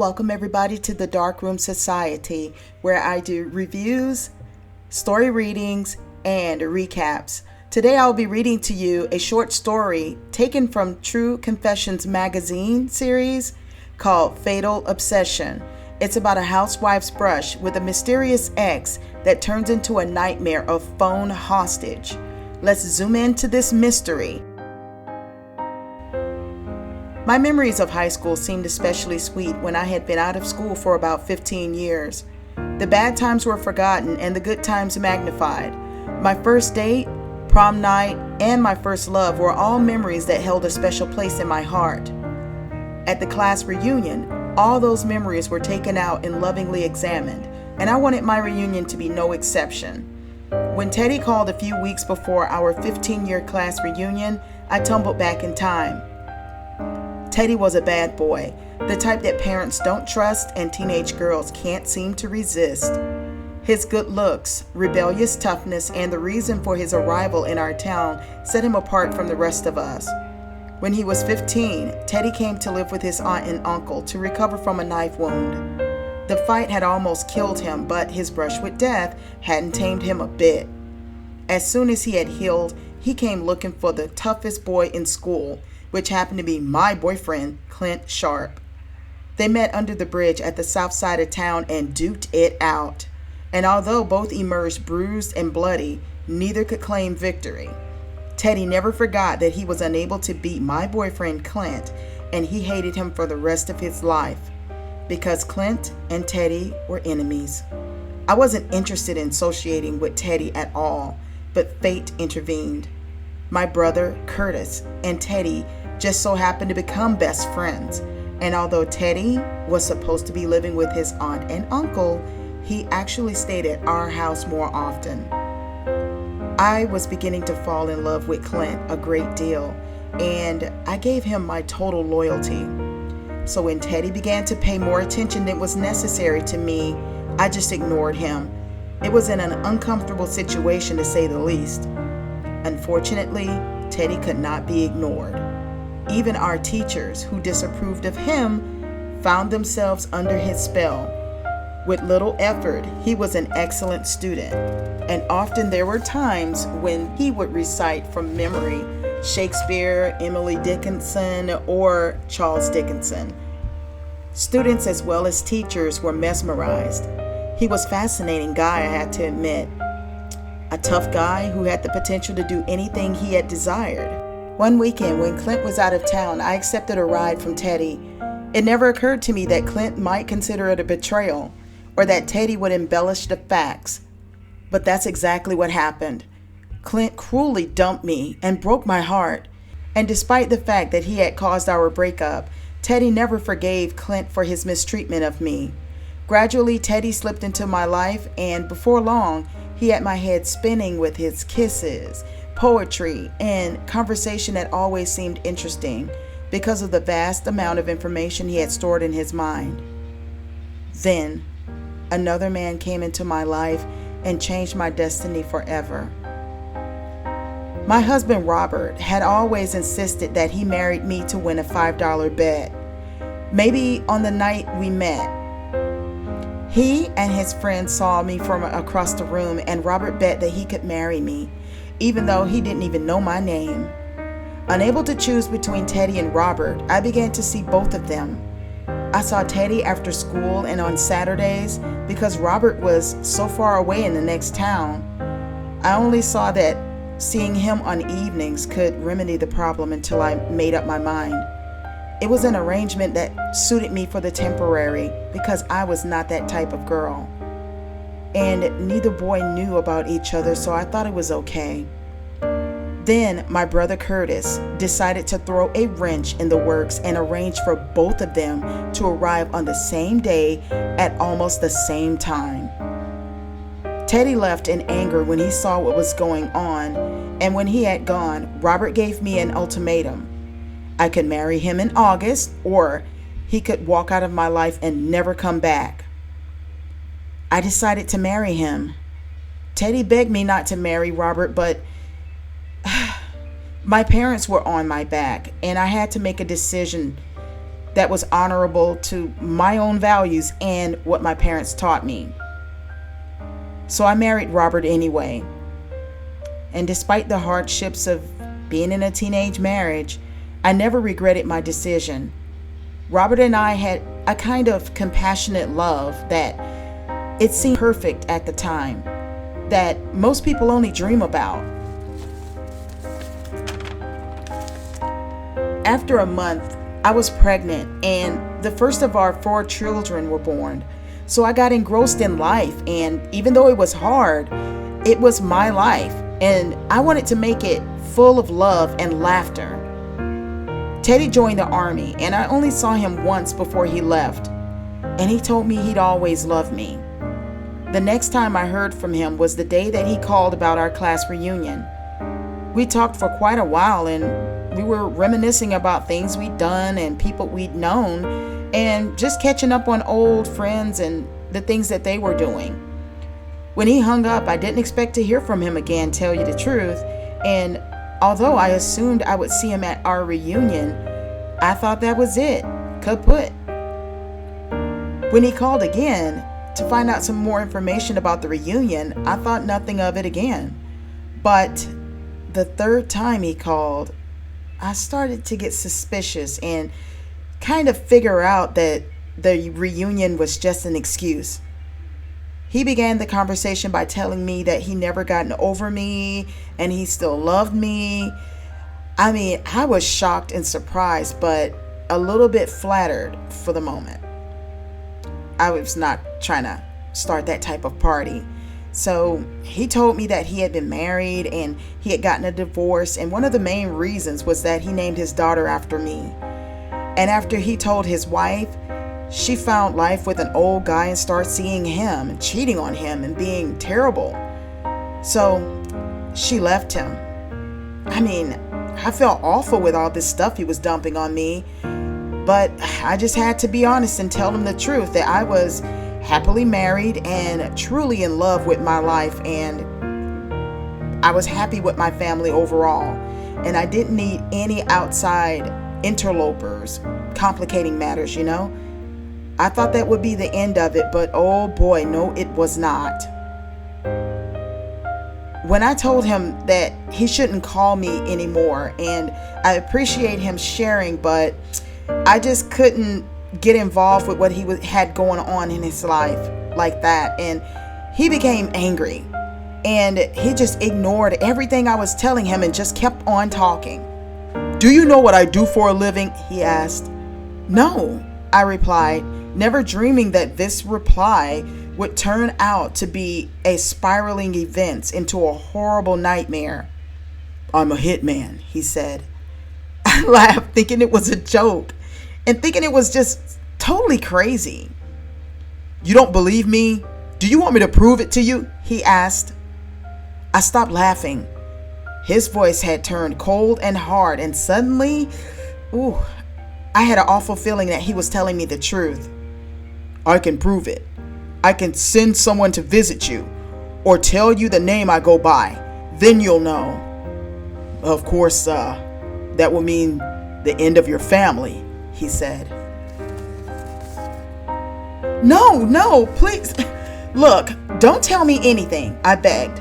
Welcome everybody to the Dark Room Society, where I do reviews, story readings, and recaps. Today I'll be reading to you a short story taken from True Confessions magazine series called Fatal Obsession. It's about a housewife's brush with a mysterious ex that turns into a nightmare of phone hostage. Let's zoom into this mystery. My memories of high school seemed especially sweet when I had been out of school for about 15 years. The bad times were forgotten and the good times magnified. My first date, prom night, and my first love were all memories that held a special place in my heart. At the class reunion, all those memories were taken out and lovingly examined, and I wanted my reunion to be no exception. When Teddy called a few weeks before our 15-year class reunion, I tumbled back in time. Teddy was a bad boy, the type that parents don't trust and teenage girls can't seem to resist. His good looks, rebellious toughness, and the reason for his arrival in our town set him apart from the rest of us. When he was 15, Teddy came to live with his aunt and uncle to recover from a knife wound. The fight had almost killed him, but his brush with death hadn't tamed him a bit. As soon as he had healed, he came looking for the toughest boy in school, which happened to be my boyfriend, Clint Sharp. They met under the bridge at the south side of town and duked it out. And although both emerged bruised and bloody, neither could claim victory. Teddy never forgot that he was unable to beat my boyfriend, Clint, and he hated him for the rest of his life, because Clint and Teddy were enemies. I wasn't interested in associating with Teddy at all, but fate intervened. My brother, Curtis, and Teddy just so happened to become best friends, and although Teddy was supposed to be living with his aunt and uncle, he actually stayed at our house more often. I was beginning to fall in love with Clint a great deal, and I gave him my total loyalty. So when Teddy began to pay more attention than was necessary to me, I just ignored him. It was in an uncomfortable situation, to say the least. Unfortunately, Teddy could not be ignored. Even our teachers, who disapproved of him, found themselves under his spell. With little effort, he was an excellent student, and often there were times when he would recite from memory Shakespeare, Emily Dickinson, or Charles Dickinson. Students as well as teachers were mesmerized. He was a fascinating guy, I had to admit. A tough guy who had the potential to do anything he had desired. One weekend when Clint was out of town, I accepted a ride from Teddy. It never occurred to me that Clint might consider it a betrayal, or that Teddy would embellish the facts. But that's exactly what happened. Clint cruelly dumped me and broke my heart. And despite the fact that he had caused our breakup, Teddy never forgave Clint for his mistreatment of me. Gradually, Teddy slipped into my life, and before long, he had my head spinning with his kisses, poetry, and conversation that always seemed interesting because of the vast amount of information he had stored in his mind. Then, another man came into my life and changed my destiny forever. My husband, Robert, had always insisted that he married me to win a $5 bet. Maybe on the night we met. He and his friends saw me from across the room, and Robert bet that he could marry me, even though he didn't even know my name. Unable to choose between Teddy and Robert, I began to see both of them. I saw Teddy after school and on Saturdays because Robert was so far away in the next town. I only saw that seeing him on evenings could remedy the problem until I made up my mind. It was an arrangement that suited me for the temporary because I was not that type of girl. And neither boy knew about each other, so I thought it was okay. Then my brother Curtis decided to throw a wrench in the works and arrange for both of them to arrive on the same day at almost the same time. Teddy left in anger when he saw what was going on, and when he had gone, Robert gave me an ultimatum. I could marry him in August, or he could walk out of my life and never come back. I decided to marry him. Teddy begged me not to marry Robert, but my parents were on my back, and I had to make a decision. that was honorable to my own values and what my parents taught me. So I married Robert anyway. And despite the hardships of being in a teenage marriage, I never regretted my decision. Robert and I had a kind of compassionate love that it seemed perfect at the time, that most people only dream about. After a month, I was pregnant and the first of our 4 children were born. So I got engrossed in life, and even though it was hard, it was my life and I wanted to make it full of love and laughter. Teddy joined the army and I only saw him once before he left, and he told me he'd always loved me. The next time I heard from him was the day that he called about our class reunion. We talked for quite a while and we were reminiscing about things we'd done and people we'd known, and just catching up on old friends and the things that they were doing. When he hung up, I didn't expect to hear from him again, tell you the truth, and although I assumed I would see him at our reunion, I thought that was it, kaput. When he called again to find out some more information about the reunion, I thought nothing of it again. But the third time he called, I started to get suspicious and kind of figure out that the reunion was just an excuse. He began the conversation by telling me that he never gotten over me and he still loved me. I mean, I was shocked and surprised, but a little bit flattered for the moment. I was not trying to start that type of party. So he told me that he had been married and he had gotten a divorce, and one of the main reasons was that he named his daughter after me. And after he told his wife, she found life with an old guy and started seeing him and cheating on him and being terrible. So she left him. I mean, I felt awful with all this stuff he was dumping on me, but I just had to be honest and tell him the truth, that I was happily married and truly in love with my life, and I was happy with my family overall, and I didn't need any outside interlopers complicating matters, you know? I thought that would be the end of it, but oh boy, no, it was not. When I told him that he shouldn't call me anymore, and I appreciate him sharing, but I just couldn't get involved with what he had going on in his life like that. And he became angry and he just ignored everything I was telling him and just kept on talking. "Do you know what I do for a living?" he asked. "No," I replied, never dreaming that this reply would turn out to be a spiraling event into a horrible nightmare. "I'm a hitman," he said. I laughed, thinking it was a joke and thinking it was just totally crazy. "You don't believe me? Do you want me to prove it to you?" he asked. I stopped laughing. His voice had turned cold and hard, and suddenly, I had an awful feeling that he was telling me the truth. "I can prove it. I can send someone to visit you or tell you the name I go by. Then you'll know. Of course, that will mean the end of your family," he said. No, please. Look, don't tell me anything," I begged.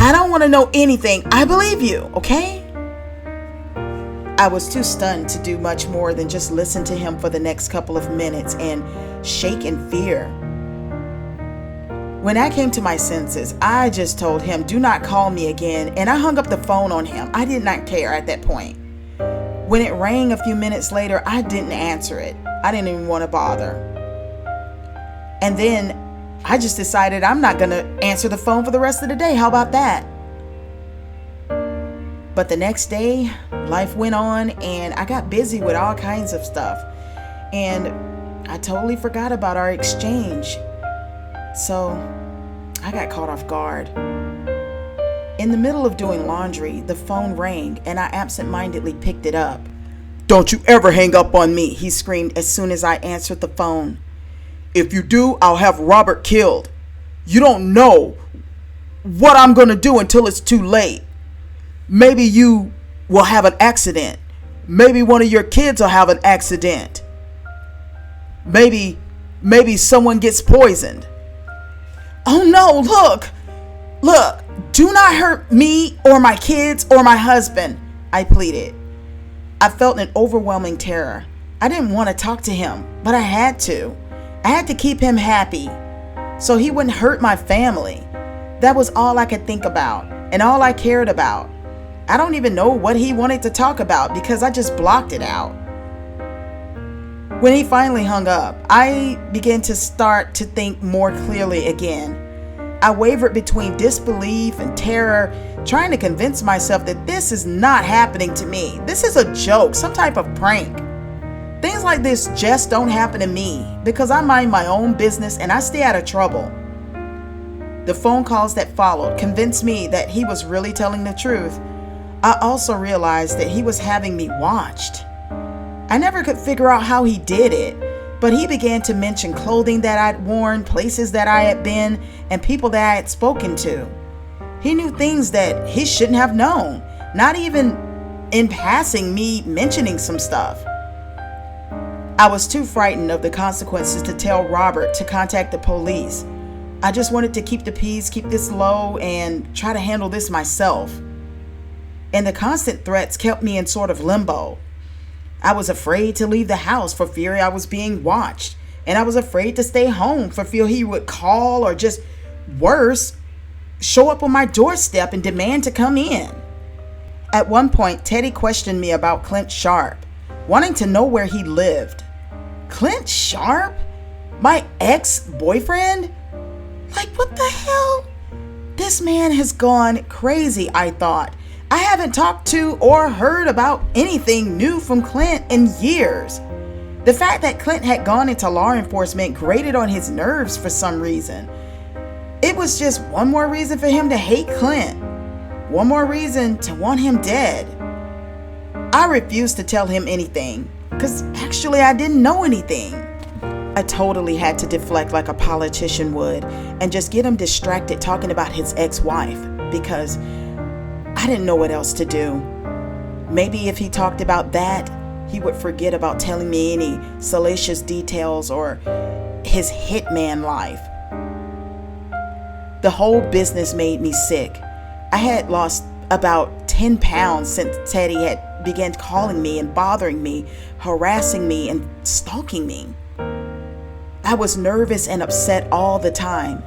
"I don't want to know anything. I believe you, okay?" I was too stunned to do much more than just listen to him for the next couple of minutes and shake in fear. When I came to my senses, I just told him, "Do not call me again," and I hung up the phone on him. I did not care at that point. When it rang a few minutes later, I didn't answer it. I didn't even want to bother. And then I just decided I'm not going to answer the phone for the rest of the day. How about that? But the next day, life went on and I got busy with all kinds of stuff. And I totally forgot about our exchange. So I got caught off guard. In the middle of doing laundry, the phone rang and I absentmindedly picked it up. "Don't you ever hang up on me," he screamed as soon as I answered the phone. "If you do, I'll have Robert killed. You don't know what I'm going to do until it's too late. Maybe you will have an accident. Maybe one of your kids will have an accident. maybe someone gets poisoned. Oh no, look, do not hurt me or my kids or my husband, I pleaded. I felt an overwhelming terror. I didn't want to talk to him, but I had to. I had to keep him happy so he wouldn't hurt my family. That was all I could think about and all I cared about. I don't even know what he wanted to talk about because I just blocked it out. When he finally hung up, I began to start to think more clearly again. I wavered between disbelief and terror, trying to convince myself that this is not happening to me. This is a joke, some type of prank. Things like this just don't happen to me because I mind my own business and I stay out of trouble. The phone calls that followed convinced me that he was really telling the truth. I also realized that he was having me watched. I never could figure out how he did it, but he began to mention clothing that I'd worn, places that I had been, and people that I had spoken to. He knew things that he shouldn't have known, not even in passing me mentioning some stuff. I was too frightened of the consequences to tell Robert to contact the police. I just wanted to keep the peace, keep this low, and try to handle this myself. And the constant threats kept me in sort of limbo. I was afraid to leave the house for fear I was being watched. And I was afraid to stay home for fear he would call or just worse, show up on my doorstep and demand to come in. At one point, Teddy questioned me about Clint Sharp, wanting to know where he lived. Clint Sharp? My ex-boyfriend? Like, what the hell? This man has gone crazy, I thought. I haven't talked to or heard about anything new from Clint in years. The fact that Clint had gone into law enforcement grated on his nerves for some reason. It was just one more reason for him to hate Clint. One more reason to want him dead. I refused to tell him anything, because actually I didn't know anything. I totally had to deflect like a politician would and just get him distracted talking about his ex-wife, because I didn't know what else to do. Maybe if he talked about that, he would forget about telling me any salacious details or his hitman life. The whole business made me sick. I had lost about 10 pounds since Teddy had began calling me and bothering me, harassing me and stalking me. I was nervous and upset all the time.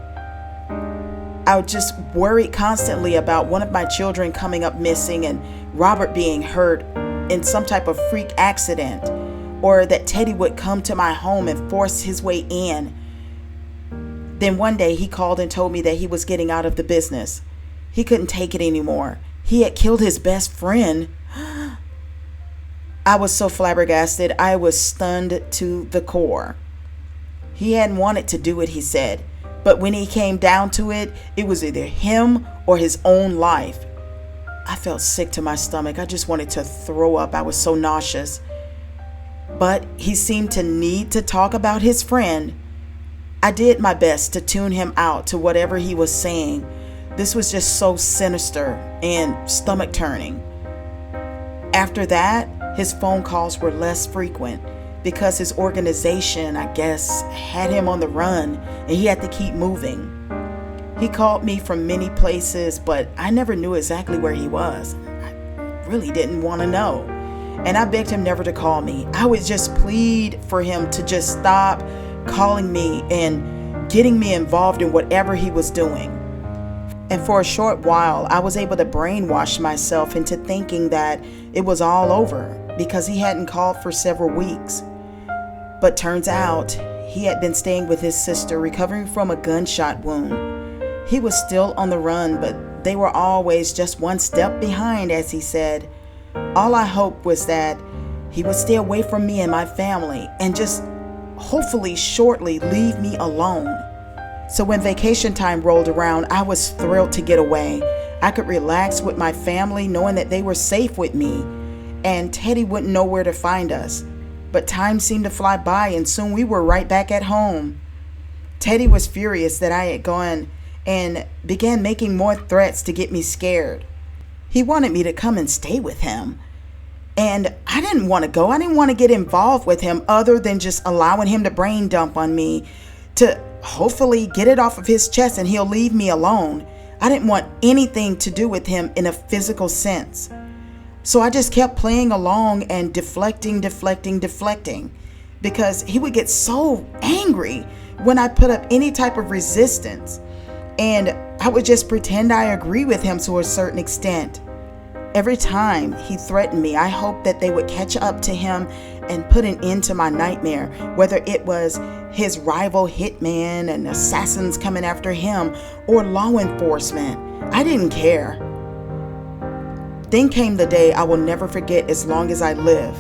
I was just worried constantly about one of my children coming up missing and Robert being hurt in some type of freak accident, or that Teddy would come to my home and force his way in. Then one day he called and told me that he was getting out of the business. He couldn't take it anymore. He had killed his best friend. I was so flabbergasted, I was stunned to the core. He hadn't wanted to do it, he said, but when he came down to it, it was either him or his own life. I felt sick to my stomach. I just wanted to throw up. I was so nauseous. But he seemed to need to talk about his friend. I did my best to tune him out to whatever he was saying. This was just so sinister and stomach-turning. After that, his phone calls were less frequent because his organization, I guess, had him on the run and he had to keep moving. He called me from many places, but I never knew exactly where he was. I really didn't want to know. And I begged him never to call me. I would just plead for him to just stop calling me and getting me involved in whatever he was doing. And for a short while, I was able to brainwash myself into thinking that it was all over because he hadn't called for several weeks. But turns out he had been staying with his sister, recovering from a gunshot wound. He was still on the run, but they were always just one step behind, as he said. All I hoped was that he would stay away from me and my family and just hopefully shortly leave me alone. So when vacation time rolled around, I was thrilled to get away. I could relax with my family knowing that they were safe with me, and Teddy wouldn't know where to find us. But time seemed to fly by, and soon we were right back at home. Teddy was furious that I had gone and began making more threats to get me scared. He wanted me to come and stay with him. And I didn't want to go. I didn't want to get involved with him other than just allowing him to brain dump on me to hopefully get it off of his chest and he'll leave me alone. I didn't want anything to do with him in a physical sense. So I just kept playing along and deflecting, because he would get so angry when I put up any type of resistance. And I would just pretend I agree with him to a certain extent. Every time he threatened me, I hoped that they would catch up to him and put an end to my nightmare, whether it was his rival hitman and assassins coming after him or law enforcement. I didn't care. Then came the day I will never forget as long as I live.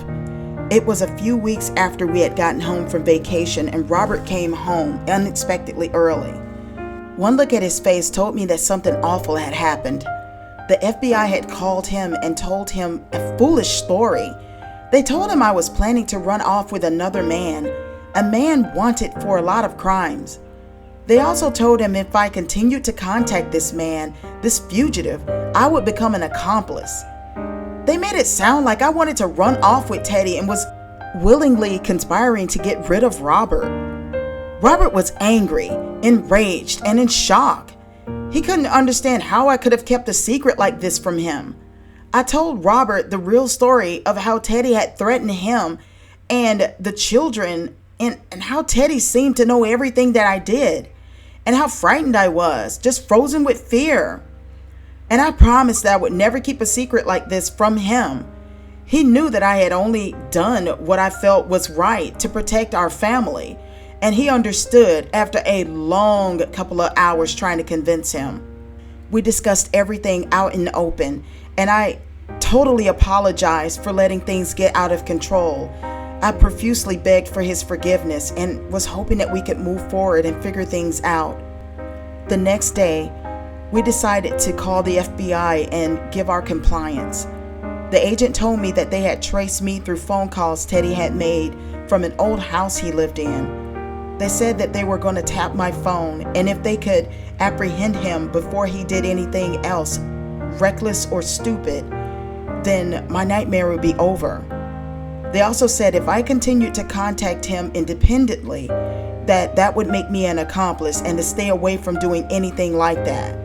It was a few weeks after we had gotten home from vacation and Robert came home unexpectedly early. One look at his face told me that something awful had happened. The FBI had called him and told him a foolish story. They told him I was planning to run off with another man, a man wanted for a lot of crimes. They also told him if I continued to contact this man, this fugitive, I would become an accomplice. They made it sound like I wanted to run off with Teddy and was willingly conspiring to get rid of Robert. Robert was angry, enraged, and in shock. He couldn't understand how I could have kept a secret like this from him. I told Robert the real story of how Teddy had threatened him and the children, and how Teddy seemed to know everything that I did, and how frightened I was, just frozen with fear. And I promised that I would never keep a secret like this from him. He knew that I had only done what I felt was right to protect our family, and he understood after a long couple of hours trying to convince him. We discussed everything out in the open, and I totally apologized for letting things get out of control. I profusely begged for his forgiveness and was hoping that we could move forward and figure things out. The next day, we decided to call the FBI and give our compliance. The agent told me that they had traced me through phone calls Teddy had made from an old house he lived in. They said that they were going to tap my phone, and if they could apprehend him before he did anything else, reckless or stupid, then my nightmare would be over. They also said if I continued to contact him independently, that would make me an accomplice and to stay away from doing anything like that.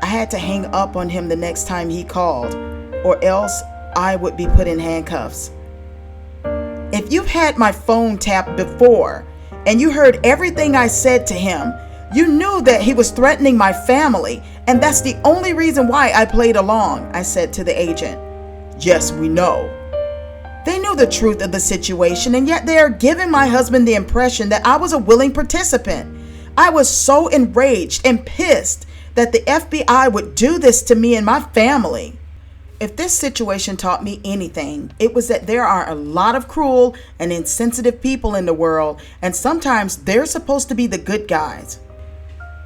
I had to hang up on him the next time he called, or else I would be put in handcuffs. If you've had my phone tapped before and you heard everything I said to him, you knew that he was threatening my family, and that's the only reason why I played along, I said to the agent. Yes, we know. They knew the truth of the situation, and yet they are giving my husband the impression that I was a willing participant. I was so enraged and pissed that the FBI would do this to me and my family. If this situation taught me anything, it was that there are a lot of cruel and insensitive people in the world, and sometimes they're supposed to be the good guys.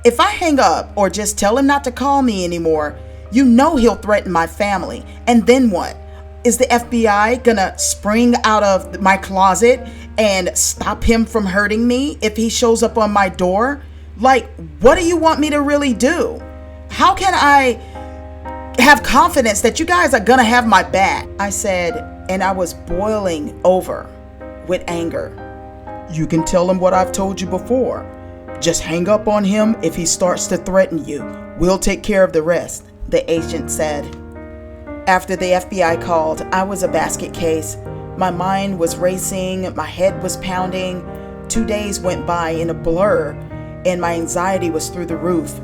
If I hang up or just tell him not to call me anymore, you know he'll threaten my family. And then what? Is the FBI gonna spring out of my closet and stop him from hurting me if he shows up on my door? Like, what do you want me to really do? How can I have confidence that you guys are gonna have my back? I said, and I was boiling over with anger. You can tell him what I've told you before. Just hang up on him if he starts to threaten you. We'll take care of the rest, the agent said. After the FBI called, I was a basket case. My mind was racing, my head was pounding. 2 days went by in a blur, and my anxiety was through the roof.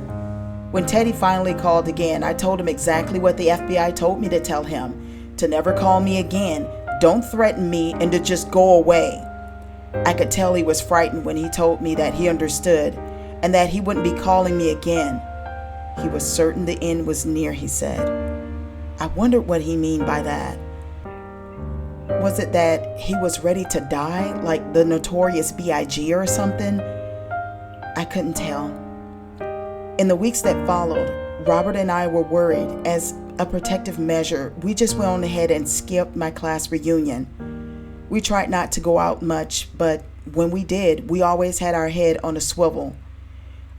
When Teddy finally called again, I told him exactly what the FBI told me to tell him. To never call me again, don't threaten me, and to just go away. I could tell he was frightened when he told me that he understood and that he wouldn't be calling me again. He was certain the end was near, he said. I wondered what he meant by that. Was it that he was ready to die, like the notorious B.I.G. or something? I couldn't tell. In the weeks that followed, Robert and I were worried. As a protective measure, we just went on ahead and skipped my class reunion. We tried not to go out much, but when we did, we always had our head on a swivel.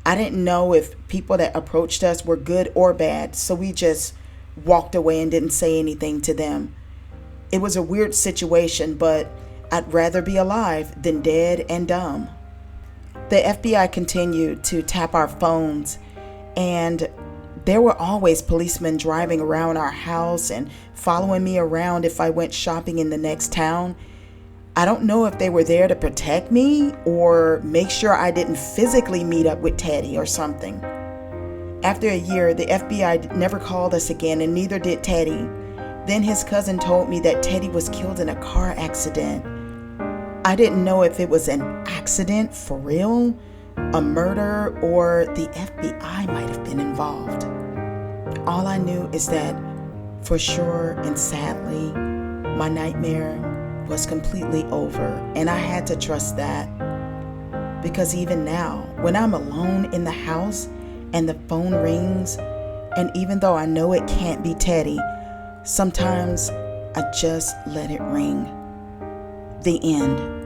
I didn't know if people that approached us were good or bad, so we just walked away and didn't say anything to them. It was a weird situation, but I'd rather be alive than dead and dumb. The FBI continued to tap our phones, and there were always policemen driving around our house and following me around if I went shopping in the next town. I don't know if they were there to protect me or make sure I didn't physically meet up with Teddy or something. After a year, the FBI never called us again, and neither did Teddy. Then his cousin told me that Teddy was killed in a car accident. I didn't know if it was an accident for real, a murder, or the FBI might have been involved. All I knew is that, for sure and sadly, my nightmare was completely over, and I had to trust that. Because even now, when I'm alone in the house and the phone rings, and even though I know it can't be Teddy, sometimes I just let it ring. The end.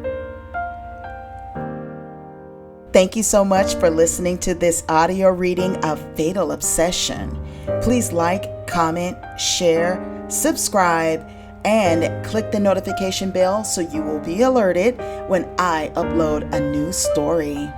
Thank you so much for listening to this audio reading of Fatal Obsession. Please like, comment, share, subscribe, and click the notification bell so you will be alerted when I upload a new story.